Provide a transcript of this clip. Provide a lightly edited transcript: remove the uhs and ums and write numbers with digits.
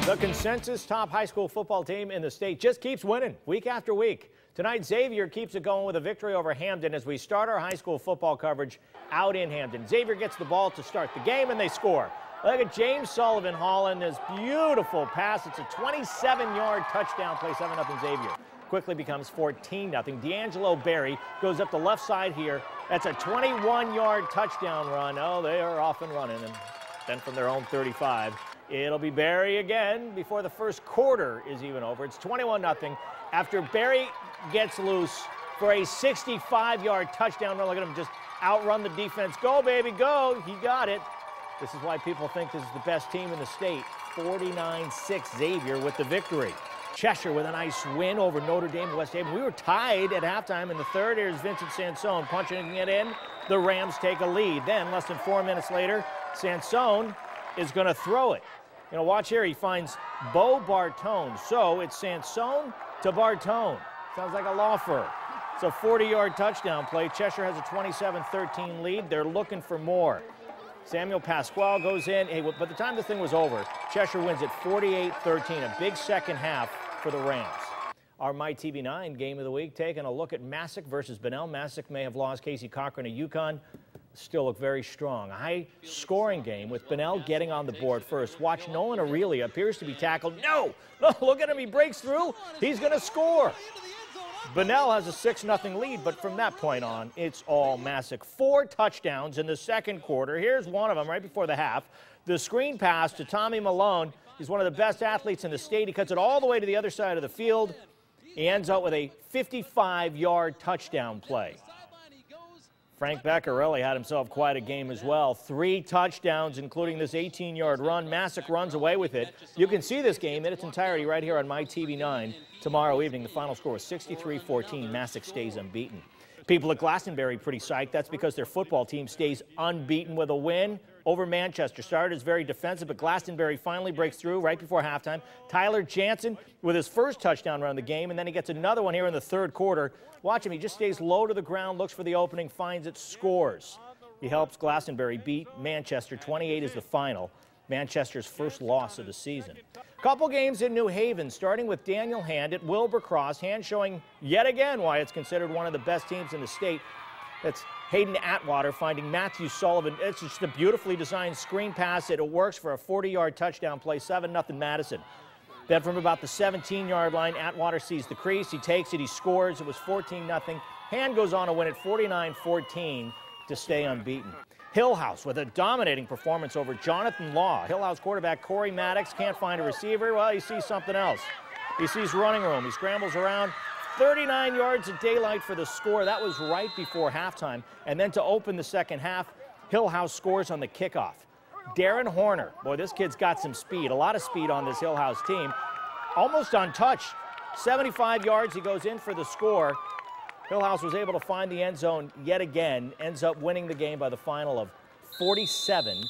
The consensus top high school football team in the state just keeps winning week after week. Tonight, Xavier keeps it going with a victory over Hampden as we start our high school football coverage out in Hampden. Xavier gets the ball to start the game, and they score. Look at James Sullivan hauling this beautiful pass. It's a 27-yard touchdown play, 7-0 Xavier. Quickly becomes 14-0. D'Angelo Berry goes up the left side here. That's a 21-yard touchdown run. Oh, they are off and running. And then from their own 35, it'll be Berry again before the first quarter is even over. It's 21-0 after Berry gets loose for a 65-yard touchdown run. Look at him just outrun the defense. Go, baby, go. He got it. This is why people think this is the best team in the state. 49-6 Xavier with the victory. Cheshire with a nice win over Notre Dame and West Haven. We were tied at halftime in the third. Here's Vincent Sansone punching it in. The Rams take a lead. Then, less than 4 minutes later, Sansone is going to throw it. You know, watch here. He finds Bo Bartone. So it's Sansone to Bartone. Sounds like a law firm. It's a 40-yard touchdown play. Cheshire has a 27-13 lead. They're looking for more. Samuel Pasquale goes in. Hey, by the time this thing was over, Cheshire wins at 48-13. A big second half for the Rams. Our MyTV9 game of the week, taking a look at Massac versus Bunnell. Massac may have lost Casey Cochran to UConn. Still look very strong. A high-scoring game with Bunnell getting on the board first. Watch Nolan Aurelia appears to be tackled. No, look at him. He breaks through. He's going to score. Bunnell has a 6-0 lead, but from that point on, it's all Massac. 4 touchdowns in the second quarter. Here's one of them right before the half. The screen pass to Tommy Malone. He's one of the best athletes in the state. He cuts it all the way to the other side of the field. He ends up with a 55-yard touchdown play. Frank Beccarelli had himself quite a game as well. 3 touchdowns, including this 18-yard run. Massac runs away with it. You can see this game in its entirety right here on MyTV9 tomorrow evening. The final score is 63-14. Massac stays unbeaten. People at Glastonbury pretty psyched. That's because their football team stays unbeaten with a win over Manchester. Started as very defensive, but Glastonbury finally breaks through right before halftime. Tyler Jansen with his first touchdown run of the game, and then he gets another one here in the third quarter. Watch him. He just stays low to the ground, looks for the opening, finds it, scores. He helps Glastonbury beat Manchester. 28 is the final. Manchester's first loss of the season. Couple games in New Haven, starting with Daniel Hand at Wilbur Cross. Hand showing yet again why it's considered one of the best teams in the state. That's Hayden Atwater finding Matthew Sullivan. It's just a beautifully designed screen pass. It works for a 40-yard touchdown play, 7-0 Madison. Then from about the 17-yard line, Atwater sees the crease. He takes it. He scores. It was 14-0. Hand goes on to win at 49-14 to stay unbeaten. Hillhouse with a dominating performance over Jonathan Law. Hillhouse quarterback Corey Maddox can't find a receiver. Well, he sees something else. He sees running room. He scrambles around. 39 yards of daylight for the score. That was right before halftime. And then to open the second half, Hillhouse scores on the kickoff. Darren Horner. Boy, this kid's got some speed. A lot of speed on this Hillhouse team. Almost untouched. 75 yards. He goes in for the score. Hillhouse was able to find the end zone yet again. Ends up winning the game by the final of 47-0.